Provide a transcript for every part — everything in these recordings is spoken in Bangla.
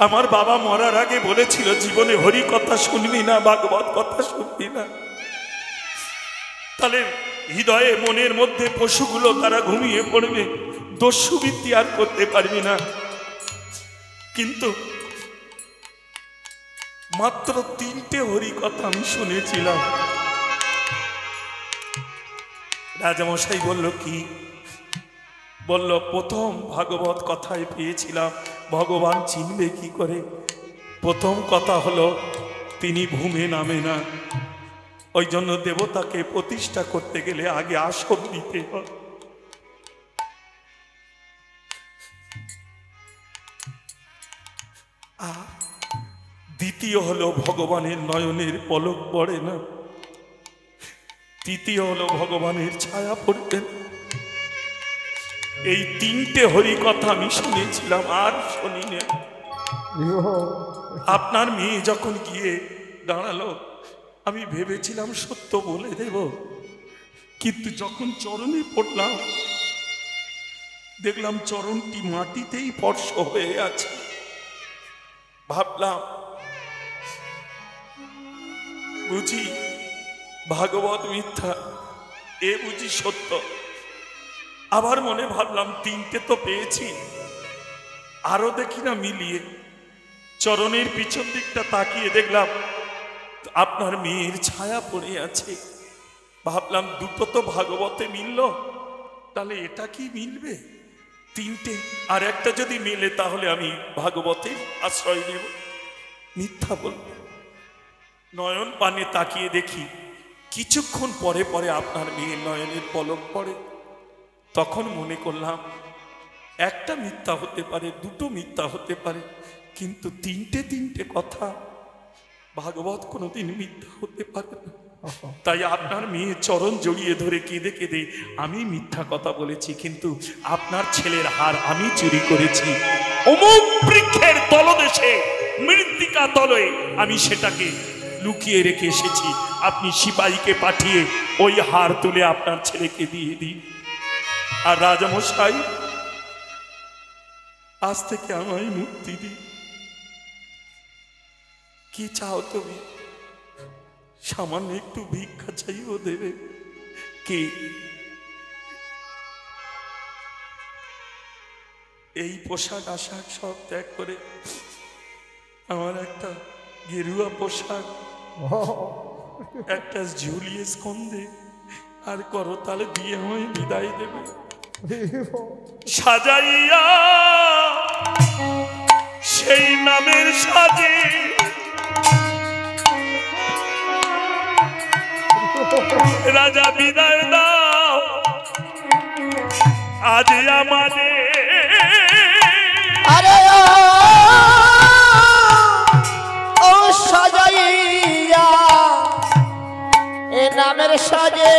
আমার বাবা মরার আগে বলেছিল জীবনে হরি কথা শুনবি না, ভাগবত কথা শুনবি না, তাহলে হৃদয়ে মনের মধ্যে পশুগুলো তারা ঘুমিয়ে পড়বে, দস্যুবৃত্তি আর করতে পারবি না। কিন্তু মাত্র 3টে হরি কথা আমি শুনেছিলাম। রাজামশাই বলল কি? বলল প্রথম ভাগবত কথায় পেয়েছিলাম ভগবান চিনবে কি করে। প্রথম কথা হলো তিনি ভূমে নামে না, ওই জন্য দেবতাকে প্রতিষ্ঠা করতে গেলে আগে আসন দিতে হয়। দ্বিতীয় হলো ভগবানের নয়নের পলক পড়ে না। তৃতীয় হলো ভগবানের ছায়া পড়বে না। এই 3টে হরি কথা আমি শুনেছিলাম, আর শুনি না। আপনার মেয়ে যখন গিয়ে দাঁড়ালো আমি ভেবেছিলাম সত্য বলে দেব, কিন্তু যখন চরণে পড়লাম দেখলাম চরণটি মাটিতেই স্পর্শ হয়ে আছে। ভাবলাম বুঝি ভাগবত মিথ্যা, এ বুঝি সত্য। আবার মনে ভাবলাম 3টে তো পেয়েছি, আরো দেখি না মিলিয়ে। চরণের পিছন দিকটা তাকিয়ে দেখলাম আপনার মেয়ের ছায়া পড়ে আছে। ভাবলাম 2টো তো ভাগবতে মিলল, তাহলে এটা কি মিলবে? 3টে আর একটা যদি মিলে তাহলে আমি ভাগবতে আশ্রয় নেব, মিথ্যা বলব। নয়ন পানে তাকিয়ে দেখি কিছুক্ষণ পরে পরে আপনার মেয়ের নয়নের পলক পড়ে। তখন মনে করলাম একটা মিথ্যা হতে পারে, 2টো মিথ্যা হতে পারে, কিন্তু 3টে কথা ভাগবত কোনোদিন মিথ্যা হতে পারে না। তাই আপনার মেয়ে চরণ জড়িয়ে ধরে কেঁদে কেঁদে আমি মিথ্যা কথা বলেছি, কিন্তু আপনার ছেলের হার আমি চুরি করেছি। অমুক বৃক্ষের তলদেশে মৃত্তিকা তলে আমি সেটাকে লুকিয়ে রেখে এসেছি। আপনি সিপাহীকে পাঠিয়ে ওই হার তুলে আপনার ছেলেকে দিয়ে দিন। আর রাজামশাই আজ থেকে আমায় মুক্তি দিন। কি চাও তুমি? সামান্য একটু ভিক্ষা চাইও দেবে কি? এই পোশাক আশাক সব ত্যাগ করে আমার একটা গেরুয়া পোশাক, একটা ঝুলিয়ে স্কন্ধে আর করতালে দিয়ে আমায় বিদায় দেবে। সাজাইয়া সেই নামের সাজে রাজা বিদায় দাও আজ আমাদের। আরে ও সাজাইয়া এ নামের সাজে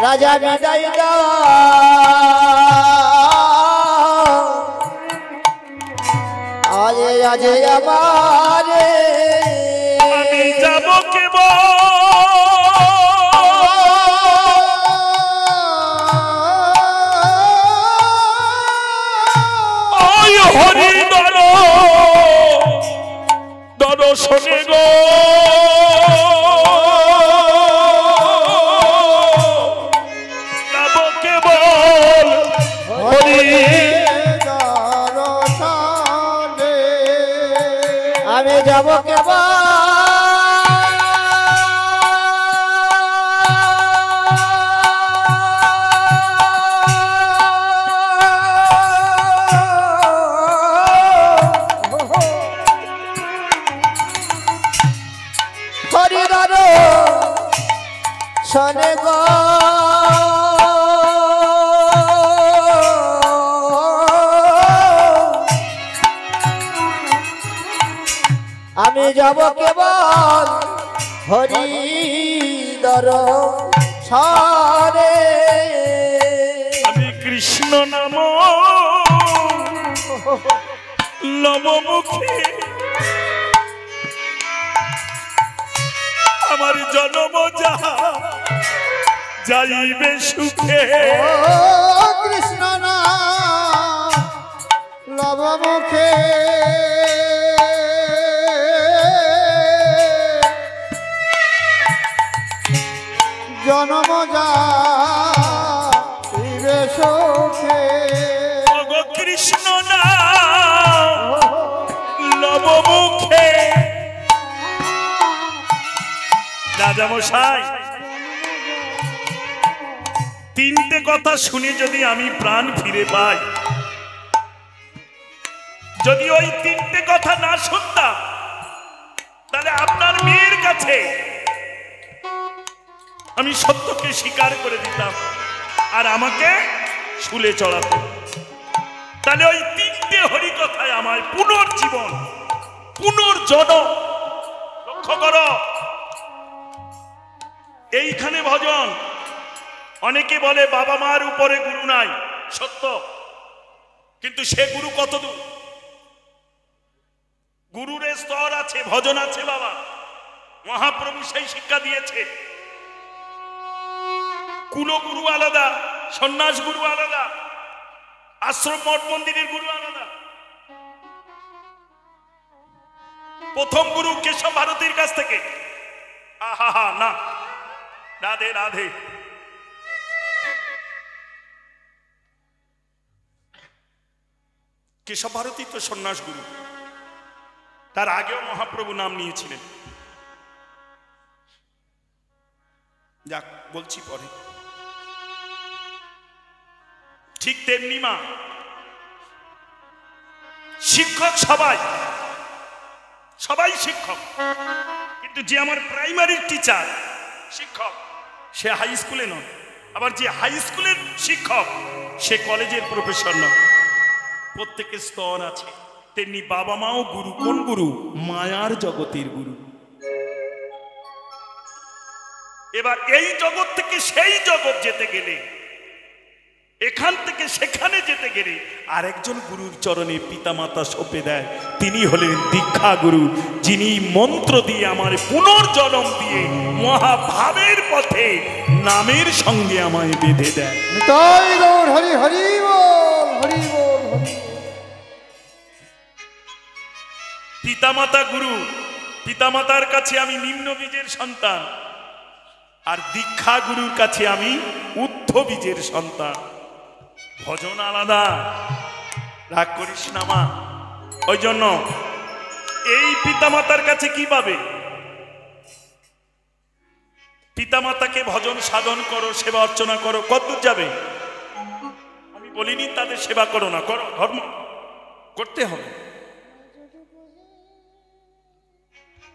রাজা বিদায় দাও আজে আজে আমারে। আমি যাব কেবল ওই হরি দর্শনে গো। যাব কেবল হরি দর্শনে, আমি যাব কেবল শোনে গো। আমি যাব কেবল হরি দর্শনে। আমি কৃষ্ণ নাম নবমুখী আমার জন্ম যাহা যাইবে সুখে। ও কৃষ্ণ নাম লব মুখে জনম যাইবে সুখে। ওগো কৃষ্ণ নাম লব মুখে। রাজামশাই, তিনটে কথা শুনে যদি আমি প্রাণ ফিরে পাই, যদি ওই তিনটে কথা না শুনতাম, তাহলে আপনার মেয়ের কাছে আমি সত্যকে স্বীকার করে দিতাম আর আমাকে শুলে চড়াতো। তাহলে ওই তিনটে হরি কথায় আমার পুনর্জীবন, পুনর্জন্ম। লক্ষ্য করো, এইখানে ভজন। অনেকে বলে বাবা মার উপরে গুরু নাই, সত্য, কিন্তু সে গুরু কতদূর? গুরুর স্তর আছে, ভজন আছে বাবা। মহাপ্রভু সেই শিক্ষা দিয়েছে। কুলগুরু আলাদা, সন্ন্যাস গুরু আলাদা, আশ্রম মঠ মন্দিরের গুরু আলাদা। প্রথম গুরু কেশব ভারতীর কাছ থেকে, আহা না, রাধে রাধে। কেশব ভারতী তো সন্ন্যাস গুরু, তার আগেও মহাপ্রভু নাম নিয়েছিলেন। যাক, বলছি পরে। ঠিক তেমনি মা, শিক্ষক সবাই শিক্ষক, কিন্তু যে আমার প্রাইমারি টিচার শিক্ষক, সে হাই স্কুলে নয়। আবার যে হাই স্কুলের শিক্ষক, সে কলেজের প্রফেসর নয়। প্রত্যেকের স্তর আছে। তেমনি বাবা মাও গুরু। কোন গুরু? মায়ার জগতের গুরু। এবার এই জগৎ থেকে সেই জগৎ যেতে গেলে, এখান থেকে সেখানে যেতে গেলে আরেকজন গুরুর চরণে পিতামাতা সঁপে দেয়। তিনি হলেন দীক্ষা গুরু, যিনি মন্ত্র দিয়ে আমার পুনর্জন্ম দিয়ে মহাভাবের পথে নামের সঙ্গে আমায় বেঁধে দেয়। তাই গৌর হরি হরি বল, হরি বল, হরি। পিতামাতা গুরু। পিতামাতার কাছে আমি নিম্ন বীজের সন্তান, আর দীক্ষা গুরুর কাছে আমি ঊর্ধ্ব বীজের সন্তান। ভজন আলাদা, রাগ করিস না মা। ওই জন্য এই পিতামাতার কাছে কি পাবে? পিতামাতাকে ভজন সাধন করো, সেবা অর্চনা করো, কতদূর যাবে? আমি বলিনি তাদের সেবা করো না, করো, ধর্ম করতে হবে।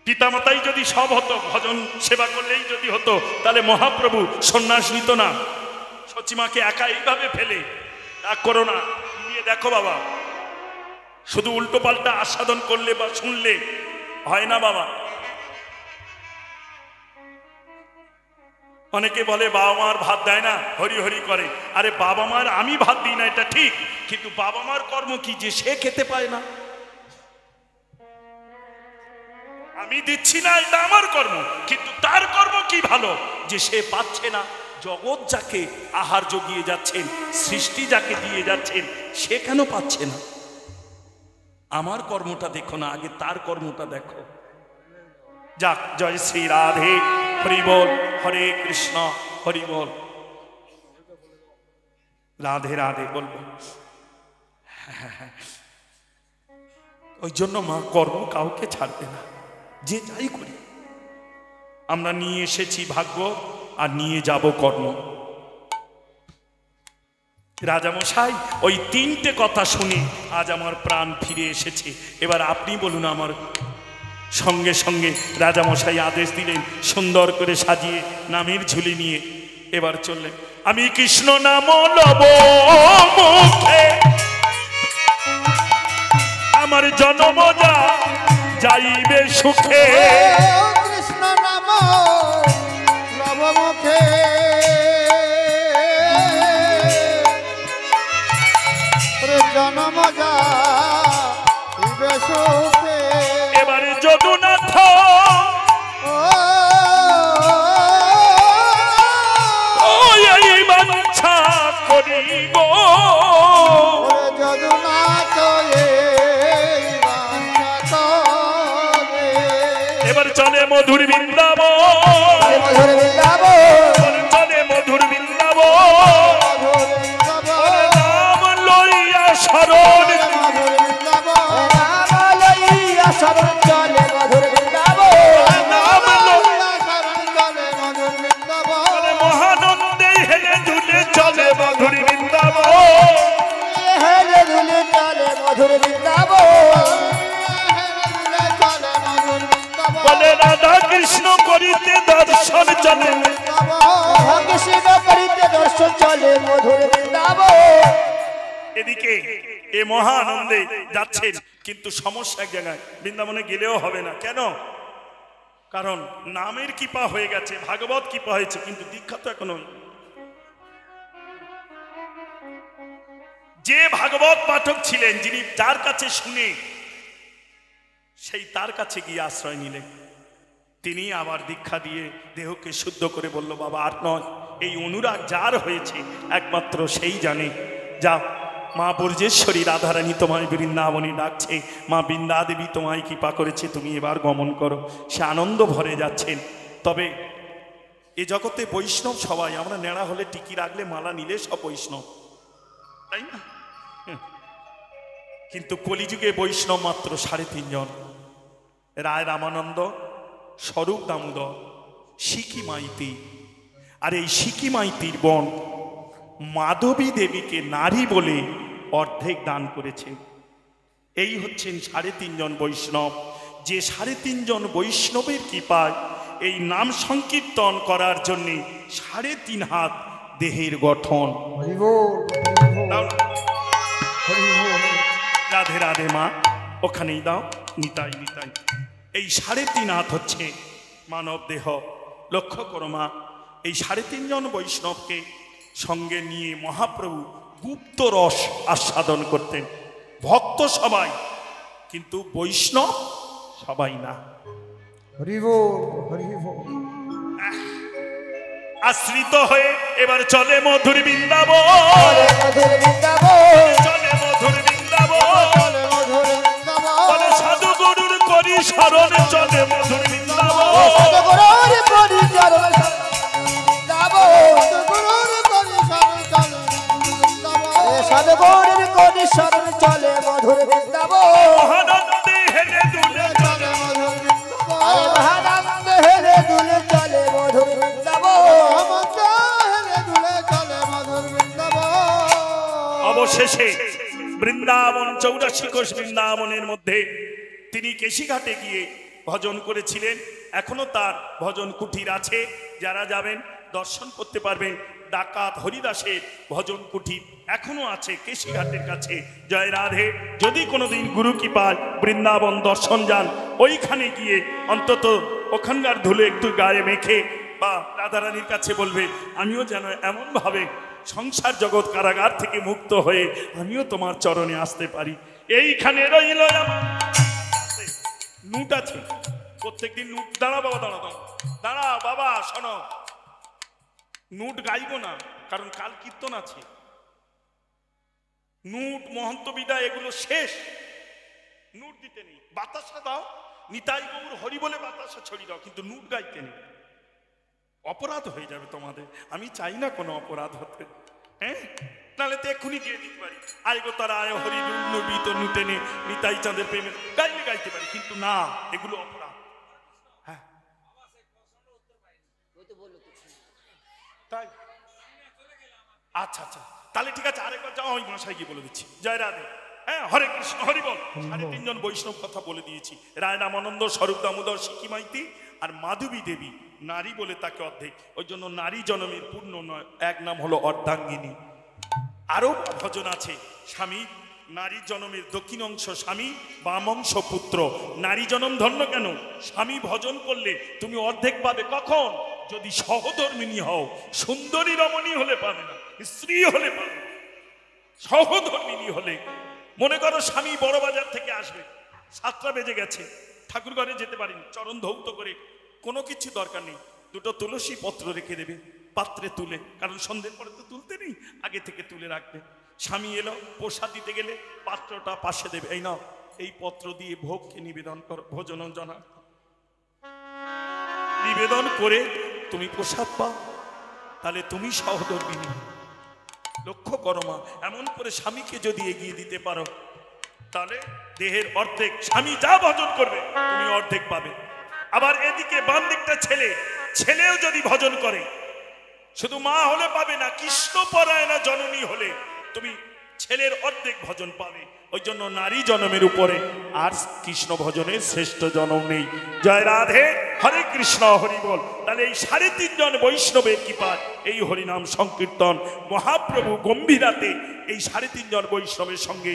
পিতামাতাই যদি সব হতো, ভজন সেবা করলেই যদি হতো, তাহলে মহাপ্রভু সন্ন্যাস নিত না। সচিমাকে একা এইভাবে ফেলে। রাগ করো না, নিয়ে দেখো বাবা, শুধু উল্টো পাল্টা আস্বাদন করলে বা শুনলে হয় না বাবা। অনেকে বলে বাবা মার ভাত দেয় না, হরি হরি করে। আরে বাবা মার আমি ভাত দিই না, এটা ঠিক, কিন্তু বাবা মার কর্ম কি যে সে খেতে পায় না? আমি দিচ্ছি না, এটা আমার কর্ম, কিন্তু তার কর্ম কি ভালো যে সে পাচ্ছে না। জগৎ যাকে আহার জগিয়ে যাচ্ছেন, সৃষ্টি যাকে দিয়ে যাচ্ছেন, সে কেন পাচ্ছে না? আমার কর্মটা দেখো না, আগে তার কর্মটা দেখো। যাক, জয় শ্রী রাধে, হরি বল, হরে কৃষ্ণ, হরি বল, রাধে রাধে বলবো। ওই জন্য মা কর্ম কাউকে ছাড়বে না, যে যাই করি। আমরা নিয়ে এসেছি ভাগ্য, আর নিয়ে যাব কর্ম। রাজামশাই, ওই তিনটে কথা শুনে আজ আমার প্রাণ ফিরে এসেছে। এবার আপনি বলুন। আমার সঙ্গে সঙ্গে রাজামশাই আদেশ দিলেন, সুন্দর করে সাজিয়ে নামের ঝুলি নিয়ে এবার চললেন। আমি কৃষ্ণ নাম লব মুখে, আমার জন্ম যাইবে সুখে। কৃষ্ণ নাম লব মুখে, জনম যাইবে সুখে। এবারে যদুনাথ ও মধুর বৃন্দাবন বলে রাধা কৃষ্ণ করিতে দর্শন চলে কৃষ্ণ করিতে দর্শন চলে মধুর বৃন্দাবন। এদিকে এ মহা আনন্দে যাচ্ছেন, কিন্তু সমস্যা এক জায়গায়, বৃন্দাবনে গেলেও হবে না। কেন? কারণ নামের কৃপা হয়ে গেছে, ভাগবত কৃপা হয়েছে, কিন্তু দীক্ষা তো এখনো। যে ভাগবত পাঠক ছিলেন, যিনি যার কাছে শুনে সেই তার কাছে গিয়ে আশ্রয় নিলেন, তিনি আবার দীক্ষা দিয়ে দেহকে শুদ্ধ করে বলল, বাবা আর নয়, এই অনুরাগ যার হয়েছে একমাত্র সেই জানে। যা মা বর্জেশ্বরী রাধারানী তোমায় বৃন্দাবনে ডাকছে, মা বৃন্দা দেবী তোমায় কৃপা করেছে, তুমি এবার গমন করো। সে আনন্দ ভরে যাচ্ছেন। তবে এ জগতে বৈষ্ণব সবাই, আমরা নেড়া হলে টিকি রাখলে মালা নিলে সব বৈষ্ণব, তাই না? কিন্তু কলিযুগে বৈষ্ণব মাত্র 3.5 জন, রায় রামানন্দ, স্বরূপ দামোদর, সিকি মাইতি। আর এই সিকি মাইতির বোন মাধবী দেবীকে নারী বলে অর্ধেক দান করেছে। এই হচ্ছেন 3.5 জন বৈষ্ণব, যে 3.5 জন বৈষ্ণবের কৃপায় এই নাম সংকীর্তন করার জন্য 3.5 হাত দেহের গঠন। হরি বল দাও না। হরি বল। রাধে রাধে মা, ওখানেই দাও। নিতাই নিতাই। এই 3.5 হাত হচ্ছে মানব দেহ। লক্ষ্য করো মা, এই 3.5 জন বৈষ্ণবকে সঙ্গে নিয়ে মহাপ্রভু গুপ্ত রস আস্বাদন করতেন। ভক্ত সবাই, কিন্তু বৈষ্ণব সবাই না। হরি বল হরি বল। আশ্রিত হয়ে এবার চলে মধুর বৃন্দাবন, মধুর বৃন্দাবন চলে মধুর বৃন্দাবন, চলে মধুর বৃন্দাবন বলে সাধু গুরুর করি স্মরণ, চলে মধুর বৃন্দাবন। সদগুরুর করি চরণ বৃন্দাবন সদগুরুর করি শরণ চলে মধুর বৃন্দাবন। মহানন্দে হেলে দুলে চলে আরে মহানন্দ হেলে দুলে চলে মধুর বৃন্দাবন। অবশেষে বৃন্দাবন 84 কোষ বৃন্দাবনের মধ্যে তিনি কেশিঘাটে গিয়ে ভজন করেছিলেন। এখনো তার ভজন কুটির আছে, যারা যাবেন দর্শন করতে পারবেন। ডাকাত হরিদাসের ভজন কুটির এখনো আছে কেশিঘাটের কাছে। জয় রাধে। যদি কোনোদিন গুরু কৃপায় বৃন্দাবন দর্শন যান, ওইখানে গিয়ে অন্তত ওখানকার ধুলে একটু গায়ে মেখে বা রাধারানীর কাছে বলবে, আমিও যেন এমনভাবে সংসার জগৎ কারাগার থেকে মুক্ত হয়ে আমিও তোমার চরণে আসতে পারি। এইখানে রইল আমার নুট আছে, প্রত্যেকদিন নুট। দাঁড়া বাবা, দাঁড়া দাঁড়া দাঁড়া বাবা, শোনো, নুট গাইব না, কারণ কাল কীর্তন আছে। নুট মহন্ত বিদায় এগুলো শেষ, নুট দিতে নেই। বাতাসা দাও, নিতাই গৌর হরি বলে বাতাসা ছড়িয়ে দাও, কিন্তু নুট গাইতে নেই। অপরাধ হয়ে যাবে তোমাদের। আমি চাই না কোনো অপরাধ হতে, হ্যাঁ? নাহলে তো এক্ষুনি দিয়ে দিতে পারি, আয় গো তারা আয় হরি নুবি তো নুটে নে নিতাই চাঁদের প্রেমে গাইলে গাইতে পারি, কিন্তু না, এগুলো অপরাধ। হ্যাঁ তাই? আচ্ছা আচ্ছা, তাহলে ঠিক আছে, আরেকবার যাও, আমি ভাষায় গিয়ে বলে দিচ্ছি। জয় রাধে। হ্যাঁ, হরে কৃষ্ণ হরি বল। 3.5 জন বৈষ্ণব কথা বলে দিয়েছি। রায় রামানন্দ, স্বরূপ দামোদর, সিকি মাইতি আর মাধবী দেবী নারী বলে তাকে অর্ধেক, ওই জন্য নারী জনমের পূর্ণ নয়, এক নাম হলো অর্ধাঙ্গিনী। আরো ভজন আছে। স্বামী নারী জনমের দক্ষিণ অংশ স্বামী, বাম অংশ পুত্র। নারী জনম ধন্য কেন? স্বামী ভজন করলে তুমি অর্ধেক পাবে। কখন? যদি সহধর্মিনী হও। সুন্দরী রমণী হলে পাবে না, স্ত্রী হলে পাবে। সহধর্মিনী হলে, মনে করো স্বামী বড় বাজার থেকে আসবে, 7টা বেজে গেছে, ঠাকুর ঘরে যেতে পারেনি, চরণ ধৌত করে, কোনো কিছু দরকার নেই, 2টো তুলসী পত্র রেখে দেবে পাত্রে তুলে, কারণ সন্ধ্যের পরে তো তুলতে নেই, আগে থেকে তুলে রাখবে। স্বামী এলো, প্রসাদ দিতে গেলে পাত্রটা পাশে দেবে, এই নাও, এই পত্র দিয়ে ভোগকে নিবেদন করো, ভোজন জানা নিবেদন করে তুমি প্রসাদ পাও, তাহলে তুমি সহধর্মিনী। লক্ষ্য করো মা, এমন করে স্বামীকে যদি এগিয়ে দিতে পারো, তাহলে দেহের অর্ধেক, স্বামী যা ভজন করবে তুমি অর্ধেক পাবে। আবার এদিকে বাম দিকটা ছেলে, ছেলেও যদি ভজন করে, শুধু মা হলে পাবে না, কৃষ্ণ পরায়ণা জননী হলে তুমি ছেলের অর্ধেক ভজন পাবে। ওই জন্য নারী জন্মের উপরে আর কৃষ্ণ ভজনের শ্রেষ্ঠ জন্ম নেই। জয় রাধে, হরে কৃষ্ণ, হরি বল। তাহলে এই 3.5 জন বৈষ্ণবের কৃপায় এই হরিনাম সংকীর্তন মহাপ্রভু গম্ভীরাতে এই 3.5 জন বৈষ্ণবের সঙ্গে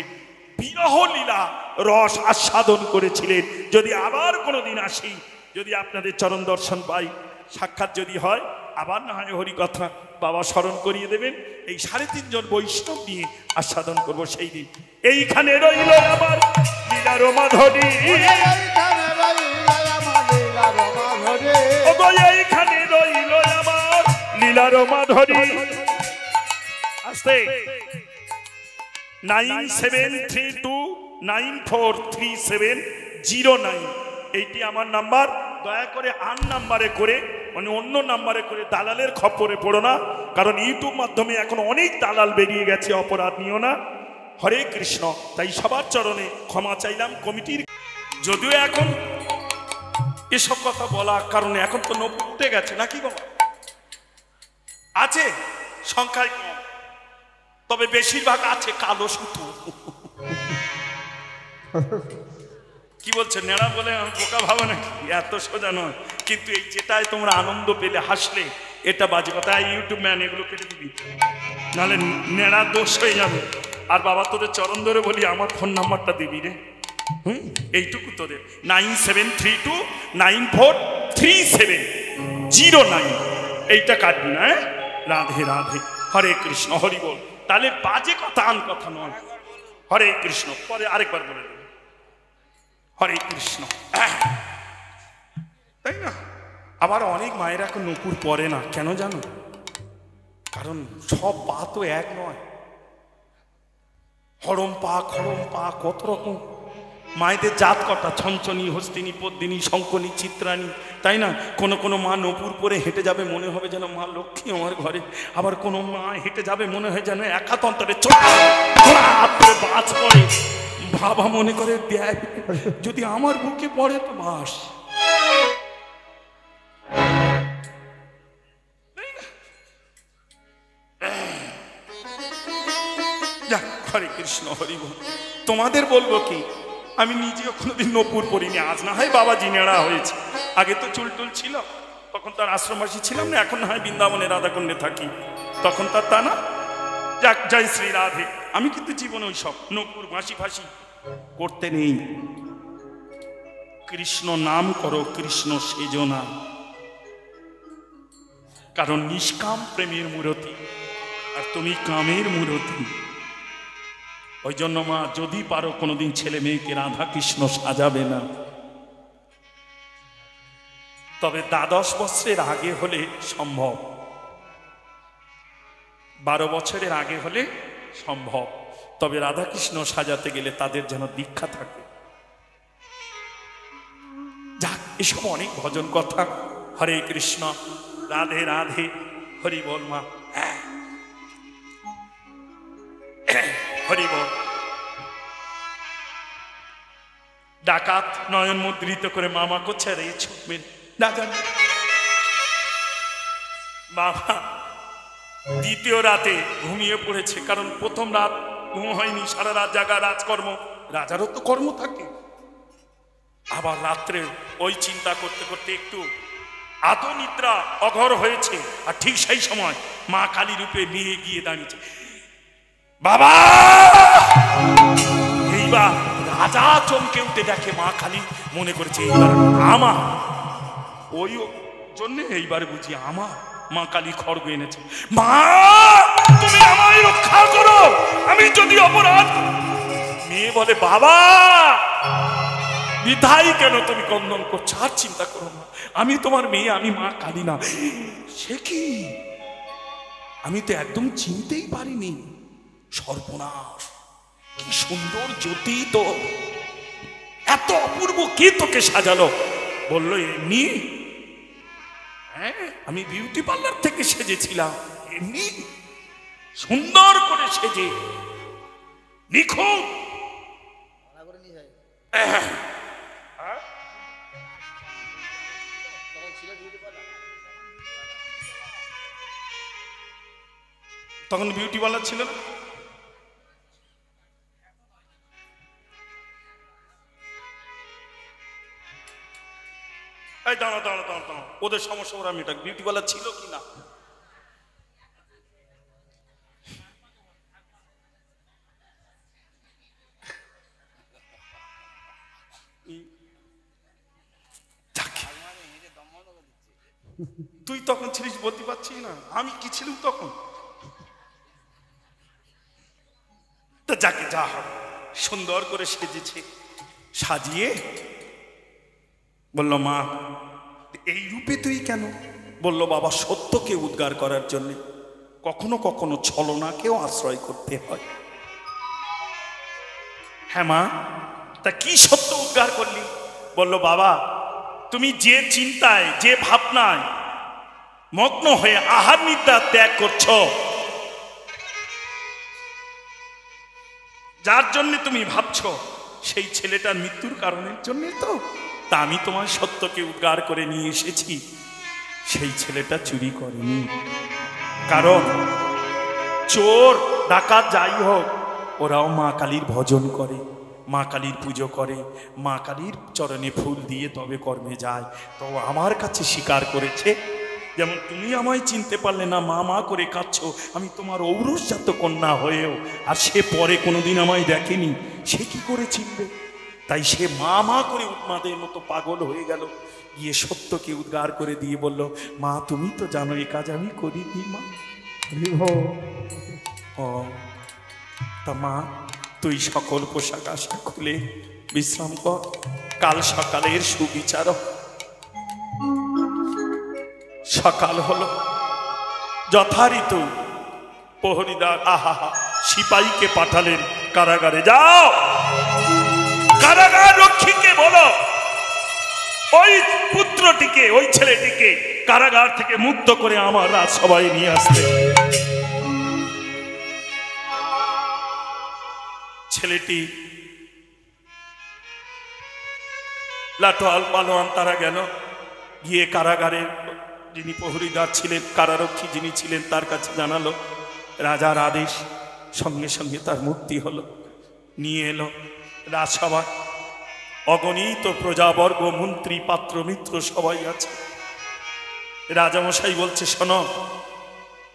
বিরহ লীলা রস আস্বাদন করেছিলেন। যদি আবার কোনোদিন আসি, যদি আপনাদের চরণ দর্শন পাই, সাক্ষাৎ যদি হয়, আবার না হয় হরি কথা বাবা স্মরণ করিয়ে দেবেন। এই 3.5 জন বৈষ্ণব নিয়ে আস্বাদন করবো সেই দিন। এইখানে রইল আমার লীলার মাধুরী, এইখানে রইল আমার লীলার মাধুরী। আস্তে 9732943709, এইটি আমার নাম্বার। দয়া করে আন নাম্বারে করে, মানে অন্য নাম্বারে করে দালালের খপ্পরে পড়ো না, কারণ ইউটিউব মাধ্যমে এখন অনেক দালাল বেরিয়ে গেছে, অপরাধ নিও না। হরে কৃষ্ণ। তাই সবার চরণে ক্ষমা চাইলাম কমিটির। যদিও এখন এসব কথা বলা কারণে এখন তো নপুটে গেছে নাকি বাবা, আছে সংখ্যায় কম, তবে বেশিরভাগ আছে কালো সুতো। কি বলছে নেড়া বলে বোকা ভাবো নাকি? এত সোজা নয়। কিন্তু এই যেটায় তোমরা আনন্দ পেলে, হাসলে, এটা বাজে কথা। ইউটিউব ম্যান এগুলো কেটে দিবি, নাহলে নেড়া দোষ হয়ে যাবে। আর বাবা তোদের চরণ ধরে বলি, আমার ফোন নাম্বারটা দিবি রে। এইটুকু তোদের 9732943709, এইটা কাটবি না। রাধে রাধে, হরে কৃষ্ণ, হরি বল। তাহলে বাজে কথা আন কথা নয়। হরে কৃষ্ণ। পরে আরেকবার বলে দেবে হরে কৃষ্ণ, তাই না? আবার অনেক মায়েরা এখন নূপুর পরে না, কেন জানো? কারণ সব পা তো এক নয়। হরম পা, খরম পা, কত রকম মায়েদের জাত কটা, ছঞ্চনী, হস্তিনী, পদ্মিনী, শঙ্কনী, চিত্রাণী, তাই না? কোনো কোনো মা নূপুর পরে হেঁটে যাবে, মনে হবে যেন মা লক্ষ্মী আমার ঘরে। আবার কোনো মা হেঁটে যাবে, মনে হয় যেন একাতন্তরে চোখে বাজ পড়ে। বাবা মনে করে দেয়, যদি আমার বুকে পড়ে তো বাস। হরে কৃষ্ণ, হরি বল। তোমাদের বলবো কি, আমি নিজেও কোনোদিন নূপুর পরিনি। আজ না হয় বাবা জিনেড়া হয়েছে, আগে তো চুল টুল ছিল, তখন তার আশ্রমবাসী ছিলাম না। এখন না হয় বৃন্দাবনে রাধাকুণ্ডে থাকি, তখন তার তা না। যাক, জয় শ্রী রাধে। আমি কিন্তু জীবনে ওই সব নূপুর বাঁশি ফাঁসি করতে নেই। কৃষ্ণ নাম করো, কৃষ্ণ সেজো না, কারণ নিষ্কাম প্রেমের মূরতি, আর তুমি কামের মূরতি। ওই জন্য মা, যদি পারো কোনোদিন ছেলে মেয়েকে রাধা কৃষ্ণ সাজাবে না, তবে 12 বছরের আগে হলে সম্ভব, 12 বছরের আগে হলে সম্ভব। তবে রাধা কৃষ্ণ সাজাতে গেলে তাদের যেন দীক্ষা থাকে। যাক, এসব অনেক ভজন কথা। হরে কৃষ্ণ, রাধে রাধে, হরি বল মা, হরি বল। ডাকাত নয়ন মুদ্রিত করে মামা করছে, আর এই ছুট মেরে ডাকাত বাবা দ্বিতীয় রাতে ঘুমিয়ে পড়েছে, কারণ প্রথম রাত ঘুম হয়নি, সারা রাত জাগা, রাজকর্ম, রাজারও তো কর্ম থাকে। আবার রাত্রে ওই চিন্তা করতে করতে একটু আতো নিদ্রা অঘর হয়েছে, আর ঠিক সেই সময় মা কালী রূপে নিয়ে গিয়ে দাঁড়িয়েছে। বাবা, এইবার রাজা চমকে উঠে দেখে মা কালী, মনে করেছে এইবার আমার, ওই জন্য এইবার বুঝি আমার মা কালী খড়গ এনেছে। মা, তুমি আমায় রক্ষা করো, আমি যদি অপরাধ। মেয়ে বলে, বাবা বিধাই কেন তুমি কন্দন করছো? আর চিন্তা করো না, আমি তোমার মেয়ে, আমি মা কালী না। সে কি, আমি তো একদম চিনতেই পারিনি। সর্বনাশ, কি সুন্দর জ্যোতি তো, এত অপূর্ব কে তোকে সাজালো? বললো, এমনি, হ্যাঁ, আমি বিউটি পার্লার থেকে সেজেছিলাম, এমনি সুন্দর করে সেজে, নিখুঁত। তখন বিউটি পার্লার ছিল না, দাঁড়া দাঁড়া দাঁড়া দাঁড়া, ওদের সমস্যা ওরা মেটাক। বিউটিওয়ালা ছিল কি না? তুই তখন ছিলিস, বলতে পারছিস না আমি কি ছিলাম তখন। তা যাকে যা হবে, সুন্দর করে সেজেছে, সাজিয়ে বলল মা এই রূপে তুই কেন? বলল বাবা সত্যকে উদ্গার করার জন্য কখনো কখনো ছলনাকেও আশ্রয় করতে হয়। হ্যাঁ মা, তা কি সত্য উদ্গার করলি? বলল বাবা তুমি যে চিন্তায়, যে ভাবনায় মগ্ন হয়ে আহার নিদ্রা ত্যাগ করছো, যার জন্য তুমি ভাবছো, সেই ছেলেটার মৃত্যুর কারণের জন্য তো। তা আমি তোমার সত্যকে উদ্গার করে নিয়ে এসেছি। সেই ছেলেটা চুরি করেনি, কারণ চোর ডাকাত যাই হোক ওরাও মা কালীর ভজন করে, মা কালীর পুজো করে, মা কালীর চরণে ফুল দিয়ে তবে কর্মে যায়। তো আমার কাছে স্বীকার করেছে, যেমন তুমি আমায় চিনতে পারলে না, মা মা করে কাঁদছো, আমি তোমার ঔরসজাত কন্যা হয়েও, আর সে পরে কোনোদিন আমায় দেখেনি, সে কি করে চিনবে? তাই সে মা মা করে উন্মাদের মতো পাগল হয়ে গেল, গিয়ে সত্যকে উদ্গার করে দিয়ে বলল মা তুমি তো জানো এ কাজ আমি করিনি মা। ও তা মা তুই সকল পোশাক আশাক খুলে বিশ্রাম কর, কাল সকালের সুবিচার। সকাল হলো, যথারীতি প্রহরীদার আহা সিপাহীকে পাঠালেন কারাগারে। যাও কারাগার রক্ষীকে বলো ওই পুত্রটিকে, ওই ছেলেটিকে কারাগার থেকে মুক্ত করে আমার রাজসভায় নিয়ে আসতে। ছেলেটি লাটোয়াল পালোয়ান তারা গেল, গিয়ে কারাগারের যিনি প্রহরীদার ছিলেন, কারারক্ষী যিনি ছিলেন, তার কাছে জানালো রাজার আদেশ। সঙ্গে সঙ্গে তার মুক্তি হলো। নিয়ে এলো রাজসভা, অগণিত প্রজাবর্গ, মন্ত্রী, পাত্র, মিত্র সবাই আছে। রাজামশাই বলছে শোনো,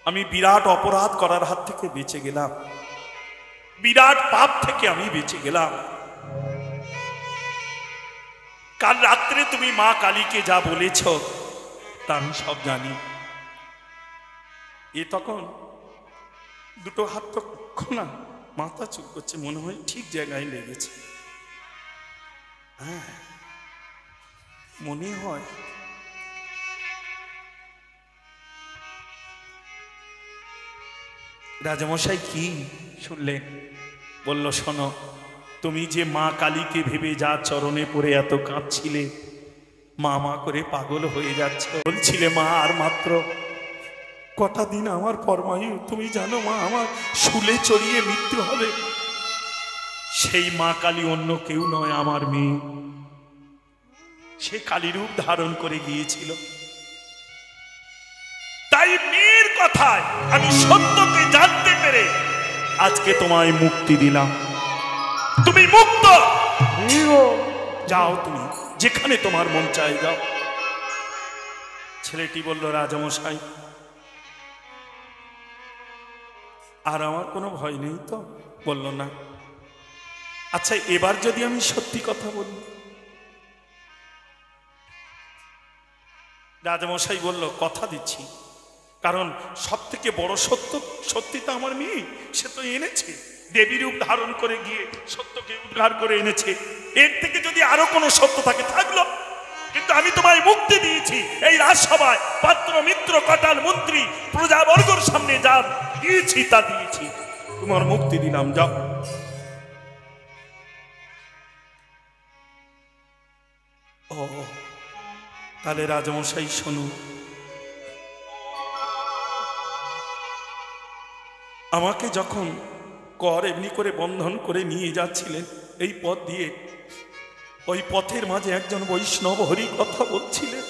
আমি বিরাট অপরাধ করার হাত থেকে বেঁচে গেলাম, বিরাট পাপ থেকে আমি বেঁচে গেলাম। কাল রাত্রে তুমি মা কালীকে যা বলেছ তা আমি সব জানি। এ তখন দুটো হাত তো না, মাথা চুপ করছে, মনে হয় ঠিক জায়গায় লেগেছে। হ্যাঁ মনে হয়। রাজামশাই কি শুনলেন? বলল শোনো, তুমি যে মা কালীকে ভেবে যা চরণে পড়ে এত কাঁদছিলে, মা মা করে পাগল হয়ে যাচ্ছে, বলছিলে মা আর মাত্র কটা দিন আমার পরমায়ু, তুমি জানো মা আমার শুলে চড়িয়ে মৃত্যু হবে। সেই মা কালী অন্য কেউ নয়, আমার মেয়ে। সে কালী রূপ ধারণ করে গিয়েছিল। তাই মেয়ের কথায় আমি সত্যকে জানতে পেরে আজকে তোমায় মুক্তি দিলাম। তুমি মুক্ত, যাও তুমি যেখানে তোমার মন চায় যাও। ছেলেটি বলল রাজামশাই আর আমার কোনো ভয় নেই তো? বলল না। আচ্ছা এবার যদি আমি সত্যি কথা বলি? রাজামশাই বলল কথা দিচ্ছি, কারণ সব থেকে বড় সত্যি তো আমার মেয়ে, সে তো এনেছে, দেবী রূপ ধারণ করে গিয়ে সত্যকে উদ্ধার করে এনেছে। এর থেকে যদি আরো কোনো সত্য থাকে থাকলো, কিন্তু আমি তোমায় মুক্তি দিয়েছি। এই রাজসভায় পাত্র, মিত্র, কটাল, মন্ত্রী, প্রজাবর্গর সামনে যা দিয়েছি তা দিয়েছি, তোমার মুক্তি দিলাম, যাও। ও তাহলে রাজামশাই শুনুন, আমাকে যখন কর এমনি করে বন্ধন করে নিয়ে যাচ্ছিলেন এই পথ দিয়ে, ওই পথের মাঝে একজন বৈষ্ণব হরি কথা বলছিলেন।